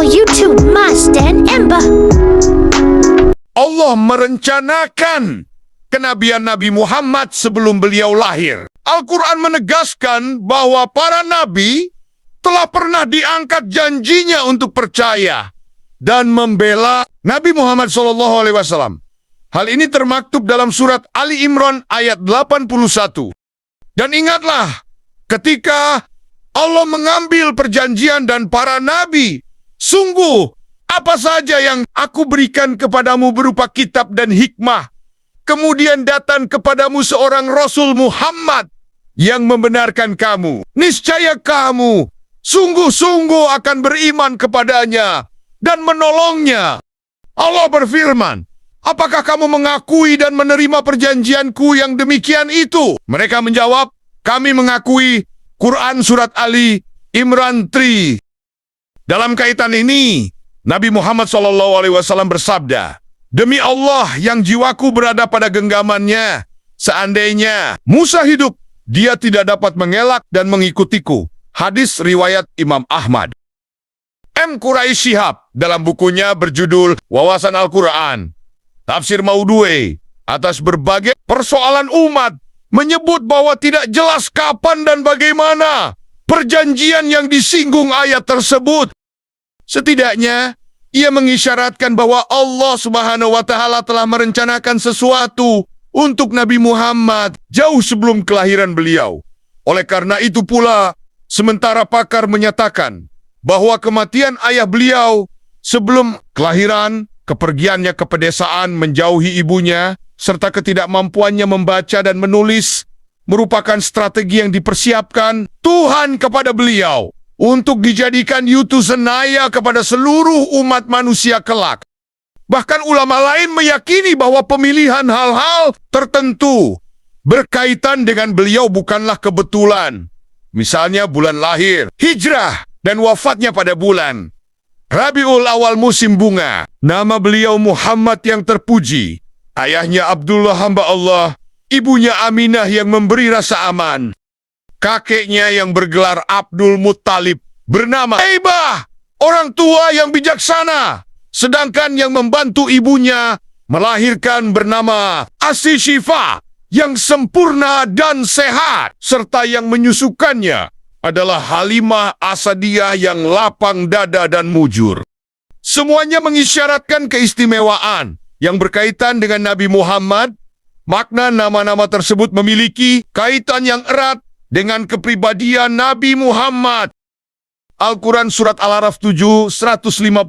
channel YouTube Mas dan Ember. Allah merencanakan kenabian Nabi Muhammad sebelum beliau lahir. Al-Quran menegaskan bahwa para nabi telah pernah diangkat janjinya untuk percaya dan membela Nabi Muhammad SAW. Hal ini termaktub dalam surat Ali Imran ayat 81. Dan ingatlah, ketika Allah mengambil perjanjian dan para nabi, sungguh apa saja yang aku berikan kepadamu berupa kitab dan hikmah, kemudian datang kepadamu seorang Rasul Muhammad yang membenarkan kamu. Niscaya kamu sungguh-sungguh akan beriman kepadanya dan menolongnya. Allah berfirman, apakah kamu mengakui dan menerima perjanjianku yang demikian itu? Mereka menjawab, kami mengakui. Quran Surat Ali Imran 3. Dalam kaitan ini, Nabi Muhammad SAW bersabda, demi Allah yang jiwaku berada pada genggamannya, seandainya Musa hidup, dia tidak dapat mengelak dan mengikutiku. Hadis riwayat Imam Ahmad. M. Quraish Shihab dalam bukunya berjudul Wawasan Al-Quran, Tafsir Maudhu'i atas berbagai persoalan umat, menyebut bahwa tidak jelas kapan dan bagaimana perjanjian yang disinggung ayat tersebut. Setidaknya, ia mengisyaratkan bahwa Allah Subhanahu wa Ta'ala telah merencanakan sesuatu untuk Nabi Muhammad jauh sebelum kelahiran beliau. Oleh karena itu pula, sementara pakar menyatakan bahwa kematian ayah beliau sebelum kelahiran, kepergiannya ke pedesaan menjauhi ibunya, serta ketidakmampuannya membaca dan menulis merupakan strategi yang dipersiapkan Tuhan kepada beliau untuk dijadikan yutusenaya kepada seluruh umat manusia kelak. Bahkan ulama lain meyakini bahwa pemilihan hal-hal tertentu berkaitan dengan beliau bukanlah kebetulan. Misalnya bulan lahir, hijrah, dan wafatnya pada bulan Rabiul Awal musim bunga. Nama beliau Muhammad yang terpuji. Ayahnya Abdullah hamba Allah, ibunya Aminah yang memberi rasa aman. Kakeknya yang bergelar Abdul Muttalib bernama Taibah, orang tua yang bijaksana. Sedangkan yang membantu ibunya melahirkan bernama Asi Syifa, yang sempurna dan sehat. Serta yang menyusukannya adalah Halimah Asadiyah yang lapang dada dan mujur. Semuanya mengisyaratkan keistimewaan yang berkaitan dengan Nabi Muhammad. Makna nama-nama tersebut memiliki kaitan yang erat dengan kepribadian Nabi Muhammad. Al-Quran Surat Al-Araf 7, 157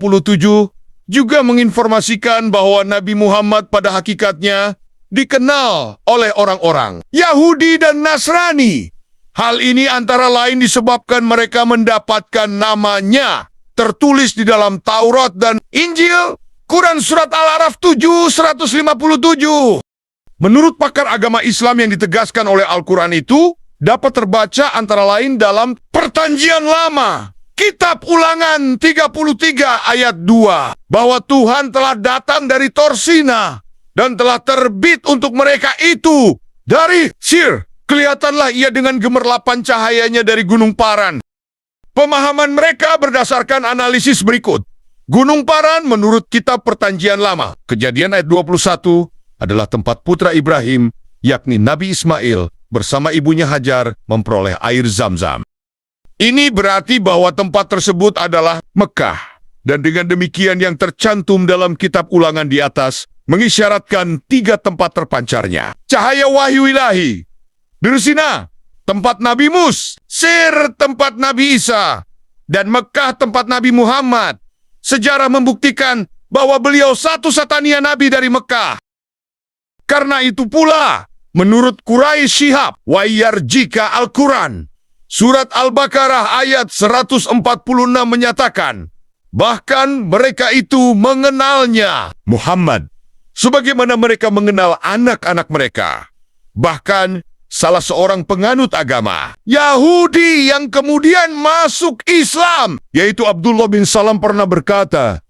juga menginformasikan bahwa Nabi Muhammad pada hakikatnya dikenal oleh orang-orang Yahudi dan Nasrani. Hal ini antara lain disebabkan mereka mendapatkan namanya tertulis di dalam Taurat dan Injil. Quran Surat Al-Araf 7, 157. Menurut pakar agama Islam yang ditegaskan oleh Al-Quran itu, dapat terbaca antara lain dalam Perjanjian Lama, Kitab Ulangan 33 ayat 2, bahwa Tuhan telah datang dari Torsina dan telah terbit untuk mereka itu dari Sir. Kelihatanlah ia dengan gemerlapan cahayanya dari Gunung Paran. Pemahaman mereka berdasarkan analisis berikut. Gunung Paran menurut kitab Perjanjian Lama, Kejadian ayat 21, adalah tempat putra Ibrahim, yakni Nabi Ismail, bersama ibunya Hajar memperoleh air Zam-Zam. Ini berarti bahwa tempat tersebut adalah Mekah. Dan dengan demikian yang tercantum dalam kitab ulangan di atas, mengisyaratkan 3 tempat terpancarnya. Cahaya wahyu ilahi, Dursina, tempat Nabi Mus, Sir, tempat Nabi Isa, dan Mekah tempat Nabi Muhammad. Sejarah membuktikan bahwa beliau satu-satunya nabi dari Mekah. Karena itu pula, menurut Quraish Shihab, Wayarjika Al-Quran, Surat Al-Baqarah ayat 146 menyatakan, bahkan mereka itu mengenalnya, Muhammad, sebagaimana mereka mengenal anak-anak mereka. Bahkan, salah seorang penganut agama Yahudi yang kemudian masuk Islam, yaitu Abdullah bin Salam, pernah berkata,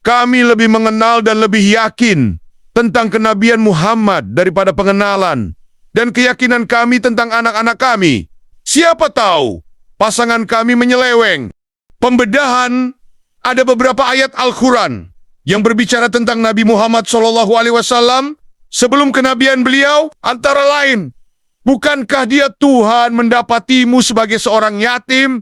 kami lebih mengenal dan lebih yakin tentang kenabian Muhammad daripada pengenalan dan keyakinan kami tentang anak-anak kami. Siapa tahu pasangan kami menyeleweng. Pembedahan ada beberapa ayat Al-Quran yang berbicara tentang Nabi Muhammad SAW sebelum kenabian beliau, antara lain, bukankah dia Tuhan mendapatimu sebagai seorang yatim,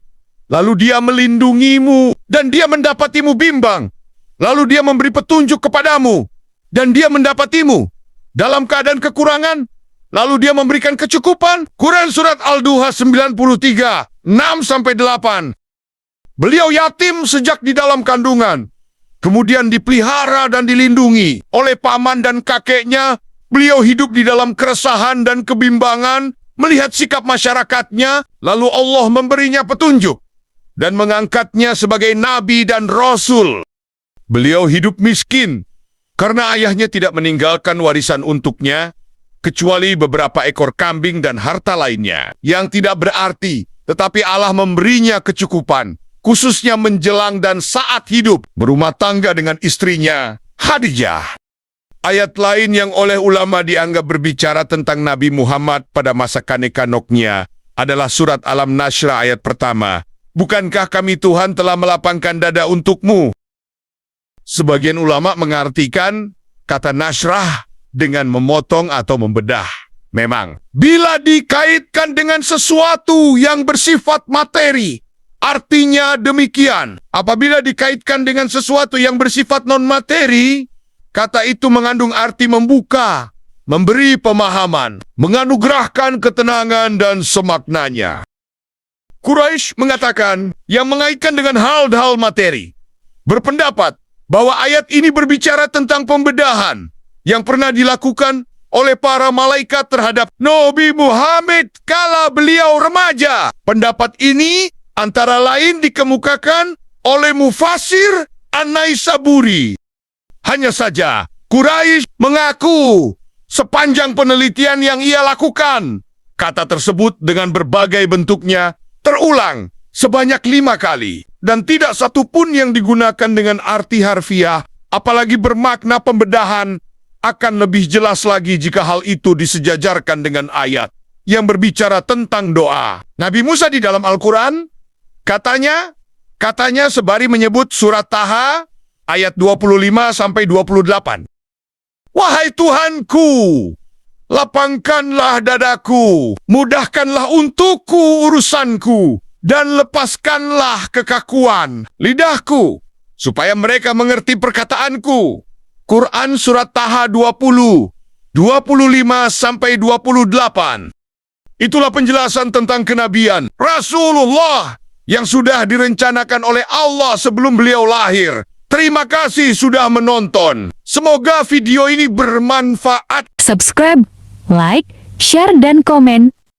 lalu dia melindungimu, dan dia mendapatimu bimbang, lalu dia memberi petunjuk kepadamu, dan dia mendapatimu dalam keadaan kekurangan, lalu dia memberikan kecukupan. Quran Surat Al-Duha 93, 6-8. Beliau yatim sejak di dalam kandungan, kemudian dipelihara dan dilindungi oleh paman dan kakeknya. Beliau hidup di dalam keresahan dan kebimbangan, melihat sikap masyarakatnya, lalu Allah memberinya petunjuk dan mengangkatnya sebagai nabi dan rasul. Beliau hidup miskin karena ayahnya tidak meninggalkan warisan untuknya, kecuali beberapa ekor kambing dan harta lainnya yang tidak berarti, tetapi Allah memberinya kecukupan, khususnya menjelang dan saat hidup berumah tangga dengan istrinya, Khadijah. Ayat lain yang oleh ulama dianggap berbicara tentang Nabi Muhammad pada masa kanek-kanoknya adalah surat Alam-Nashrah ayat pertama. Bukankah kami Tuhan telah melapangkan dada untukmu? Sebagian ulama mengartikan kata nashrah dengan memotong atau membedah. Memang, bila dikaitkan dengan sesuatu yang bersifat materi, artinya demikian. Apabila dikaitkan dengan sesuatu yang bersifat non-materi, kata itu mengandung arti membuka, memberi pemahaman, menganugerahkan ketenangan dan semaknanya. Quraisy mengatakan yang mengaitkan dengan hal-hal materi, berpendapat bahwa ayat ini berbicara tentang pembedahan yang pernah dilakukan oleh para malaikat terhadap Nabi Muhammad kala beliau remaja. Pendapat ini antara lain dikemukakan oleh Mufassir An-Naisaburi. Hanya saja, Quraisy mengaku sepanjang penelitian yang ia lakukan, kata tersebut dengan berbagai bentuknya terulang sebanyak 5 kali, dan tidak satu pun yang digunakan dengan arti harfiah, apalagi bermakna pembedahan. Akan lebih jelas lagi jika hal itu disejajarkan dengan ayat yang berbicara tentang doa. Nabi Musa di dalam Al-Quran, katanya sebari menyebut surat Taha, ayat 25-28. Wahai Tuhanku, lapangkanlah dadaku, mudahkanlah untukku urusanku, dan lepaskanlah kekakuan lidahku, supaya mereka mengerti perkataanku. Quran Surat Taha 20, 25-28. Itulah penjelasan tentang kenabian Rasulullah yang sudah direncanakan oleh Allah sebelum beliau lahir. Terima kasih sudah menonton. Semoga video ini bermanfaat. Subscribe, like, share, dan komen